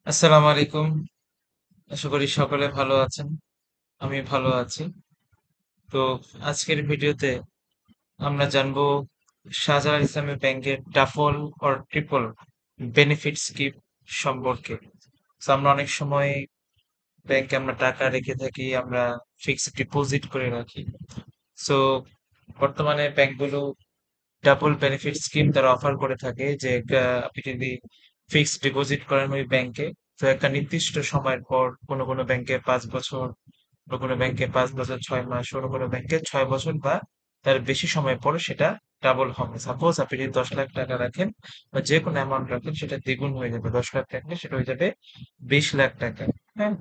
আসসালামু আলাইকুম। আশা করি সকলে ভালো আছেন। আমি ভালো আছি। তো আজকের ভিডিওতে আমরা জানবো শাহজালাল ইসলামী ব্যাংকের double or triple benefit scheme সম্পর্কে। তো আমরা অনেক সময় ব্যাংকে আমরা টাকা রেখে থাকি, আমরা ফিক্সড ডিপোজিট করে রাখি। সো বর্তমানে ব্যাংকগুলো ডাবল বেনিফিট স্কিম তারা অফার করে থাকে যে আপনি যদি ফিক্সড ডিপোজিট করেন ওই ব্যাংকে, তো একটা নির্দিষ্ট সময়ের পর কোনো কোনো ব্যাংকে 5 বছর, কোনো কোনো ব্যাংকে 5 বছর 6 মাস, কোনো কোনো ব্যাংকে 6 বছর বা তার বেশি সময় পর সেটা ডাবল হবে। সাপোজ আপনি যদি 10 লাখ টাকা রাখেন বা যে কোনো অ্যামাউন্ট রাখেন সেটা দ্বিগুণ হয়ে যাবে। 10 লাখ টাকা সেটা হয়ে যাবে 20 লাখ টাকা। হ্যাঁ,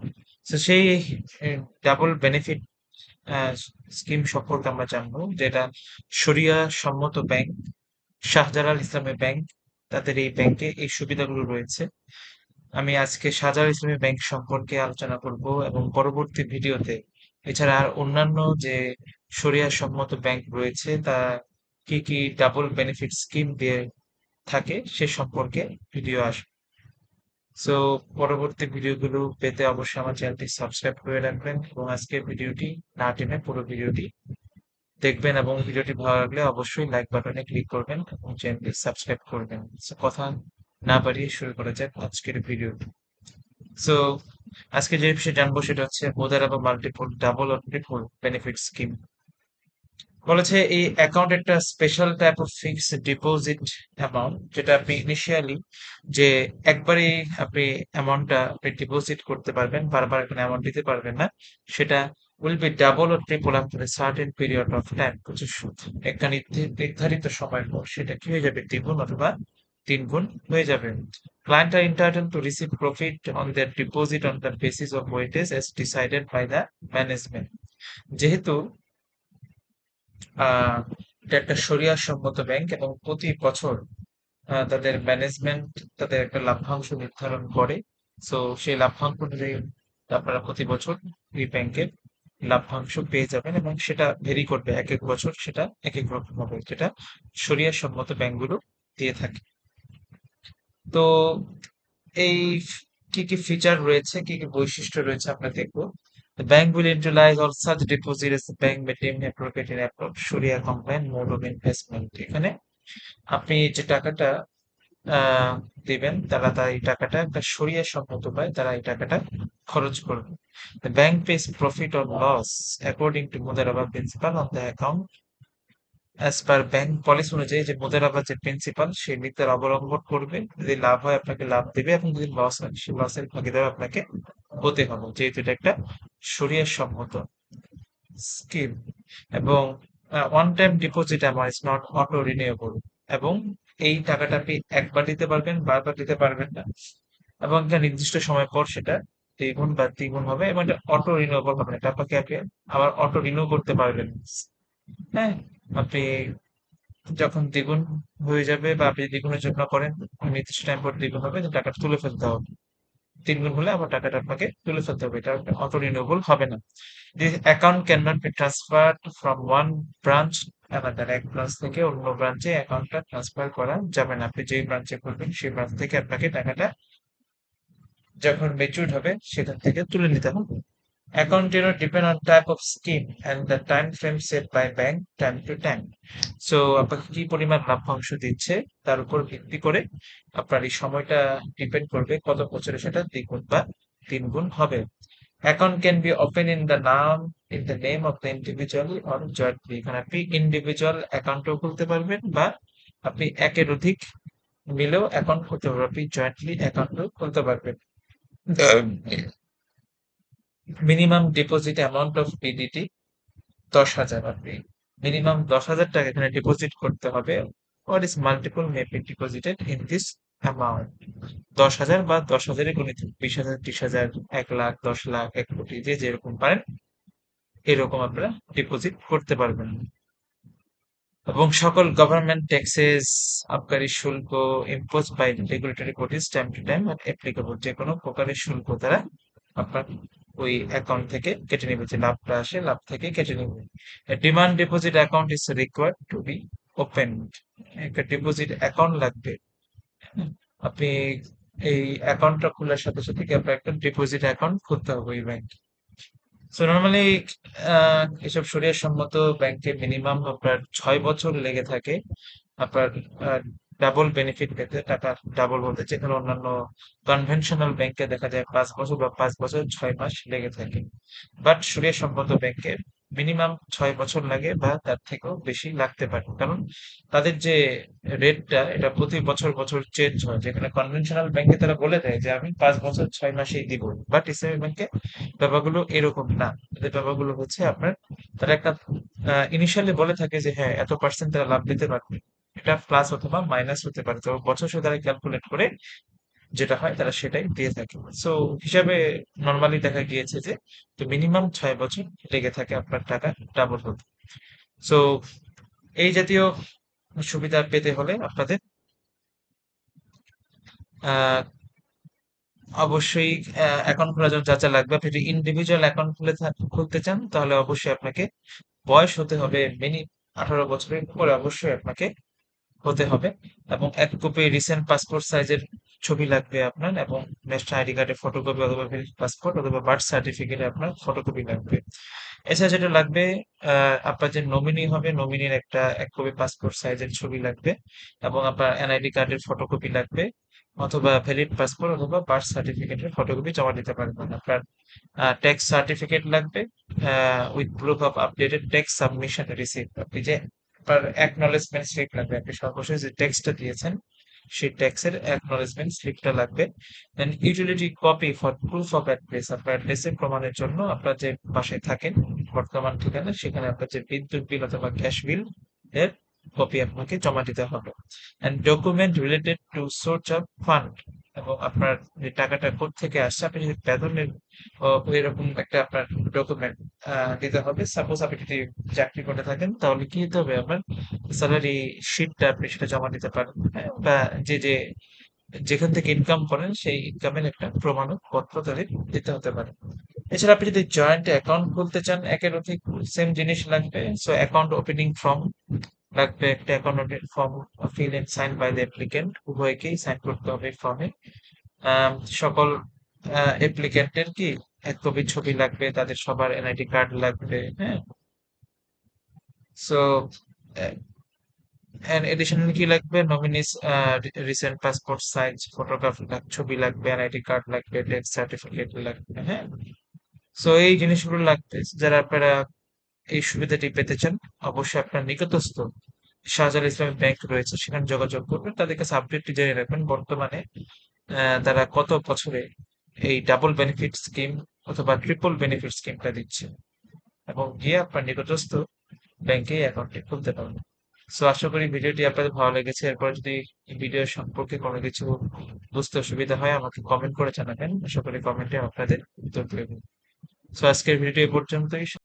তো সেই ডাবল বেনিফিট স্কিম সম্পর্কে আমরা জানবো, যেটা শরিয়া সম্মত ব্যাংক শাহজালাল ইসলামী ব্যাংক, তাদের এই ব্যাংকে এই সুবিধাগুলো রয়েছে। আমি আজকে শাহজালাল ইসলামী ব্যাংক সম্পর্কে আলোচনা করব এবং পরবর্তী ভিডিওতে এছাড়া আর অন্যান্য যে শরিয়া সম্মত ব্যাংক রয়েছে তা কি কি ডাবল বেনিফিট স্কিম দিয়ে থাকে সে সম্পর্কে ভিডিও আসবে। সো পরবর্তী ভিডিওগুলো পেতে অবশ্যই আমার চ্যানেলটি সাবস্ক্রাইব করে রাখবেন এবং আজকের ভিডিওটি না টেনে পুরো ভিডিওটি দেখবেন এবং ভিডিওটি ভালো লাগলে অবশ্যই লাইক বাটনে ক্লিক করবেন এবং চ্যানেলটি সাবস্ক্রাইব করবেন। So, কথা না বাড়িয়ে শুরু করা যাক আজকের ভিডিও। সো আজকে যে বিষয়ে জানবো সেটা হচ্ছে মুদারাবা মাল্টিপল ডাবল ও ট্রিপল বেনিফিট স্কিম। বলেছে এই অ্যাকাউন্ট একটা special type of fixed deposit amount, যেটা আপনি ইনিশিয়ালি যে একবারে আপনি অ্যামাউন্টটা আপনি ডিপোজিট করতে পারবেন, বারবার এখানে অ্যামাউন্ট দিতে পারবেন না। সেটা will be double or triple after a certain period of time, কিছু একটা নির্ধারিত সময়ের পর সেটা কি হয়ে যাবে, দ্বিগুণ অথবা তিনগুণ হয়ে যাবে। Clients are entitled to receive profit on their deposit on the basis of weightage as decided by the management. যেহেতু আহ এটা একটা শরিয়া সম্মত ব্যাংক এবং প্রতি বছর তাদের ম্যানেজমেন্ট তাদের একটা লভ্যাংশ নির্ধারণ করে। সো সেই লভ্যাংশ অনুযায়ী আপনারা প্রতি বছর এই ব্যাংকের লভ্যাংশ পেয়ে যাবেন এবং সেটা ভেরি করবে, এক এক বছর সেটা এক এক রকম হবে, যেটা শরিয়া সম্মত ব্যাংকগুলো দিয়ে থাকে। তো এই কি কি ফিচার রয়েছে, কি কি বৈশিষ্ট্য রয়েছে আমরা দেখবো। The bank will utilize all such deposit as the bank may deem appropriate in Sharia compliant mode of investment. এখানে আপনি যে টাকাটা দিবেন, তারা এই টাকাটা একটা শরিয়া সম্মত উপায় তারা এই টাকাটা খরচ করবে। The bank pays profit or loss according to Mudaraba principle on the account as per bank policy অনুযায়ী, যে মুদারাবা যে প্রিন্সিপাল সেই নীতি অবলম্বন করবে। যদি লাভ হয় আপনাকে লাভ দেবে এবং যদি লস হয় সেই লসের ভাগিদার আপনাকে হতে হবে, যেহেতু এটা একটা শরিয়া সম্মত স্কিম। এবং one time deposit amount is not auto renewable, এবং এই টাকাটা আপনি একবার দিতে পারবেন, বারবার দিতে পারবেন না, এবং একটা নির্দিষ্ট সময় পর সেটা দ্বিগুণ বা দ্বিগুণ হবে এবং এটা অটো রিনিউয়েবল হবে না। এটা আপনাকে আপনি আবার অটো রিনিউ করতে পারবেন। হ্যাঁ, আপনি যখন দ্বিগুণ হয়ে যাবে বা আপনি দ্বিগুণের জন্য করেন, নির্দিষ্ট টাইম পর দ্বিগুণ হবে, টাকাটা তুলে ফেলতে হবে। 3 গুণ হলে আবার টাকাটা আপনাকে তুলে ফেলতে হবে, এটা অটো রিনিউয়েবল হবে না। This account can not be transferred from one branch another, এক ব্রাঞ্চ থেকে অন্য ব্রাঞ্চে অ্যাকাউন্টটা ট্রান্সফার করা যাবে না। আপনি যেই ব্রাঞ্চে করবেন সেই ব্রাঞ্চ থেকে আপনাকে টাকাটা যখন ম্যাচিউরড হবে সেখান থেকে তুলে নিতে হবে। Account depend on type of scheme and the time frame set by bank time to time. So আপনাকে কি পরিমাণ লভ্যাংশ দিচ্ছে তার উপর ভিত্তি করে আপনার এই সময়টা ডিপেন্ড করবে কত বছরে সেটা দ্বিগুণ বা তিনগুণ হবে। Account can be open in the name of the individual or jointly. এখানে আপনি ইন্ডিভিজুয়াল অ্যাকাউন্টও খুলতে পারবেন বা আপনি একের অধিক মিলেও অ্যাকাউন্ট খুলতে পারবেন, আপনি জয়েন্টলি অ্যাকাউন্টও খুলতে পারবেন। Minimum deposit amount of PDT 10,000, আপনি মিনিমাম 10,000 টাকা এখানে ডিপোজিট করতে হবে। What is multiple may be deposited in this amount. 10,000 বা 10,000-এর গণিত 20,000, 30,000, 1 লাখ, 10 লাখ, 1 কোটি, যে যেরকম পারেন এরকম আপনারা ডিপোজিট করতে পারবেন। এবং সকল গভর্নমেন্ট ট্যাক্সেস আবকারি শুল্ক impose by regulatory bodies time to time আর অ্যাপ্লিকেবল, যে কোনো প্রকারের শুল্ক তারা আপনার ওই অ্যাকাউন্ট থেকে কেটে নেবে, যে লাভটা আসে লাভ থেকে কেটে নেবে। Demand deposit account is required to be open, একটা ডিপোজিট অ্যাকাউন্ট লাগবে। হুম, আপনি এই অ্যাকাউন্টটা খোলার সাথে সাথে কি আপনার একটা ডিপোজিট অ্যাকাউন্ট খুলতে হবে এই ব্যাংকে। সো নর্মালি এসব শরিয়া সম্মত ব্যাংকে মিনিমাম আপনার 6 বছর লেগে থাকে আপনার ডাবল বেনিফিট পেতে, টাকা ডাবল বলতে, যেখানে অন্যান্য কনভেনশনাল ব্যাংকে দেখা যায় 5 বছর বা 5 বছর 6 মাস লেগে থাকে, বাট শরিয়া সম্মত ব্যাংকে মিনিমাম 6 বছর লাগে বা তার থেকেও বেশি লাগতে পারে, কারণ তাদের যে রেটটা এটা প্রতি বছর বছর চেঞ্জ হয়। যেখানে কনভেনশনাল ব্যাংকে তারা বলে দেয় যে আমি 5 বছর 6 মাসেই দিব, বাট ইসলামী ব্যাংকে ব্যাপারগুলো এরকম না। তাদের ব্যাপারগুলো হচ্ছে আপনার, তারা একটা ইনিশিয়ালি বলে থাকে যে হ্যাঁ এত পার্সেন্ট তারা লাভ দিতে পারবে, এটা প্লাস অথবা মাইনাস হতে পারে, তো বছর শেষে তারা ক্যালকুলেট করে যেটা হয় তারা সেটাই দিয়ে থাকে। সো হিসাবে নর্মালি দেখা গিয়েছে যে তো মিনিমাম 6 বছর লেগে থাকে আপনার টাকা ডাবল হতে। সো এই জাতীয় সুবিধা পেতে হলে আপনাদের আহ অবশ্যই অ্যাকাউন্ট খোলার জন্য যা যা লাগবে, আপনি যদি ইন্ডিভিজুয়াল অ্যাকাউন্ট খুলতে চান তাহলে অবশ্যই আপনাকে বয়স হতে হবে মিনি 18 বছরের উপরে অবশ্যই আপনাকে হতে হবে, এবং 1 কপি রিসেন্ট পাসপোর্ট সাইজের ছবি লাগবে আপনার, এবং ন্যাশনাল আইডি কার্ডের ফটোকপি অথবা পাসপোর্ট অথবা বার্থ সার্টিফিকেটে আপনার ফটোকপি লাগবে। এছাড়া যেটা লাগবে, আপনার যে নমিনি হবে নমিনির একটা 1 কপি পাসপোর্ট সাইজের ছবি লাগবে, এবং আপনার এনআইডি কার্ডের ফটোকপি লাগবে, অথবা ভ্যালিড পাসপোর্ট অথবা বার্থ সার্টিফিকেটের ফটোকপি জমা দিতে পারবেন। আপনার ট্যাক্স সার্টিফিকেট লাগবে with proof of updated tax submission receipt. আপনি যে আপনার অ্যাকনলেজমেন্ট স্লিপ লাগবে, আপনি সর্বশেষ যে ট্যাক্সটা দিয়েছেন সেই ট্যাক্সের অ্যাকনলেজমেন্ট স্লিপটা লাগবে। Then utility copy for proof of address, আপনার অ্যাড্রেসের প্রমাণের জন্য আপনার যে বাসায় থাকেন বর্তমান ঠিকানা সেখানে আপনার যে বিদ্যুৎ বিল অথবা গ্যাস বিল এর কপি আপনাকে জমা দিতে হবে। And document related to source of fund, এবং আপনার যে টাকাটা কোত্থেকে আসছে, আপনি যদি বেতনের এরকম একটা আপনার ডকুমেন্ট দিতে হবে। সাপোজ আপনি যদি চাকরি করে থাকেন তাহলে কি দিতে হবে, আপনার স্যালারি শিটটা আপনি সেটা জমা দিতে পারেন, হ্যাঁ? বা যে যেখান থেকে ইনকাম করেন সেই ইনকামের একটা প্রমাণপত্র তাদের দিতে হতে পারে। এছাড়া আপনি যদি জয়েন্ট অ্যাকাউন্ট খুলতে চান একের অধিক সেম জিনিস লাগবে। সো অ্যাকাউন্ট ওপেনিং ফর্ম লাগবে, একটা account opening form fill and sign by the applicant, উভয়কেই সাইন করতে হবে ফর্মে। সকল অ্যাপ্লিকেন্টের কি 1 কপি ছবি লাগবে, তাদের সবার এনআইডি কার্ড লাগবে, হ্যাঁ। সো এন্ড এডিশনাল কি লাগবে, nominees recent passport size photograph ছবি লাগবে, এনআইডি কার্ড লাগবে, ডেথ সার্টিফিকেট লাগবে, হ্যাঁ। সো এই জিনিসগুলো লাগবে। যারা আপনারা এই সুবিধাটি পেতে চান অবশ্যই আপনার নিকটস্থ শাহজালাল ইসলামী ব্যাংক রয়েছে সেখানে যোগাযোগ করবেন, তাদের কাছে আপডেটটি জেনে রাখবেন বর্তমানে তারা কত বছরে এই ডাবল বেনিফিট স্কিম অথবা ট্রিপল বেনিফিট স্কিমটা দিচ্ছে, এবং গিয়ে আপনার নিকটস্থ ব্যাংকে অ্যাকাউন্টটি খুলতে পারবেন। সো আশা করি ভিডিওটি আপনাদের ভালো লেগেছে। এরপর যদি ভিডিও সম্পর্কে কোনো কিছু বুঝতে অসুবিধা হয় আমাকে কমেন্ট করে জানাবেন, আশা করি কমেন্টে আপনাদের উত্তর দেবেন। সো আজকের ভিডিওটি এ পর্যন্তই।